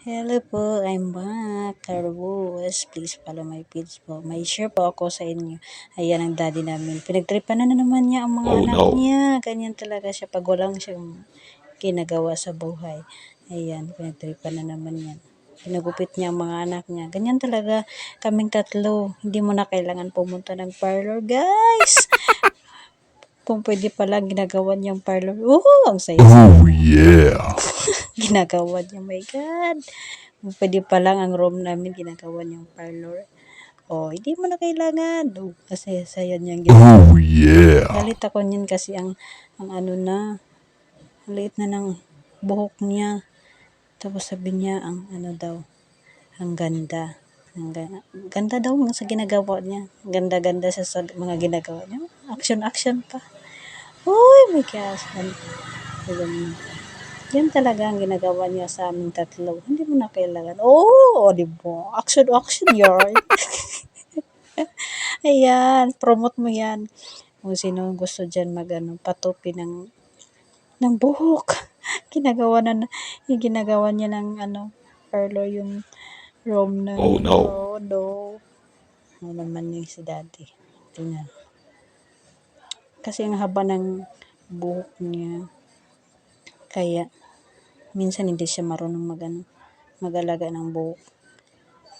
Hello po, I'm back. Carlos, please follow my page po. May share po ako sa inyo. Ayan ang daddy namin. Pinagtripan na naman niya ang mga anak niya. Ganyan talaga siya pag walang siyang ginagawa sa buhay. Ayan, pinagtripan na naman yan. Pinagupit niya ang mga anak niya. Ganyan talaga kaming tatlo. Hindi mo na kailangan pumunta ng parlor, guys. Kung pwede pala ginagawa niyang parlor. Ang saya-saya. Oh yeah. Ginagawa niya, my God. Pwede pa lang ang room namin, ginagawa niyang parlor. Hindi mo na kailangan. Kasi saya niyang ginagawa. Oh yeah. Galit ako niyan kasi ang ano na, liit na ng buhok niya. Tapos sabi niya, ang ano daw, ang ganda. Ganda daw sa ginagawa niya. Ganda-ganda sa mga ginagawa niya. Action-action pa. My gosh. Yan talaga ang ginagawa niya sa aming tatlo. Hindi mo na kailangan. Di ba? Action yarn. Ayan, promote mo yan. Kung sino gusto dyan patupi ng buhok. Ginagawa niya ng parlor yung room na. Oh no. No. Ano naman yung si daddy. Tingnan. Kasi ang haba ng buhok niya. Kaya, minsan hindi siya marunong mag-alaga ng buhok.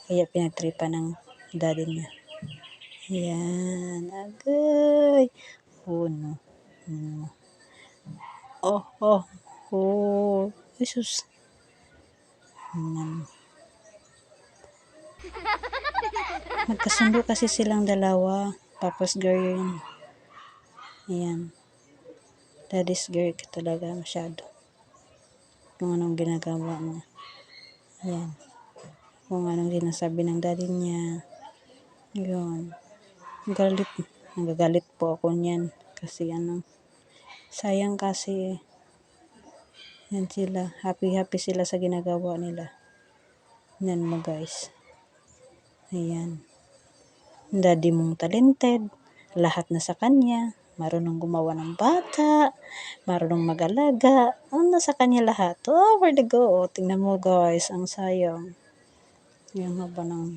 Kaya pinagtripa ng daddy niya. Ayan. Agay. No. Jesus. Magkasundo kasi silang dalawa. Papa's girl yun. Ayan. Daddy's girl ka talaga masyado. Kung anong ginagawa niya. Ayan. Kung anong sinasabi ng daddy niya. Yun. Nagagalit po ako niyan. Kasi sayang kasi yan sila. Happy sila sa ginagawa nila. Yan mo guys. Ayan. Daddy mong talented. Lahat na sa kanya. Marunong gumawa ng bata. Marunong mag-alaga. Nasa kanya lahat. Where to go? Tingnan mo guys. Ang sayang. Yung haba ng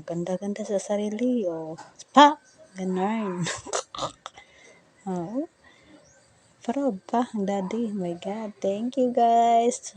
ganda-ganda sa sarili. Pa! Ganun. Proud pa ang daddy. My God. Thank you guys.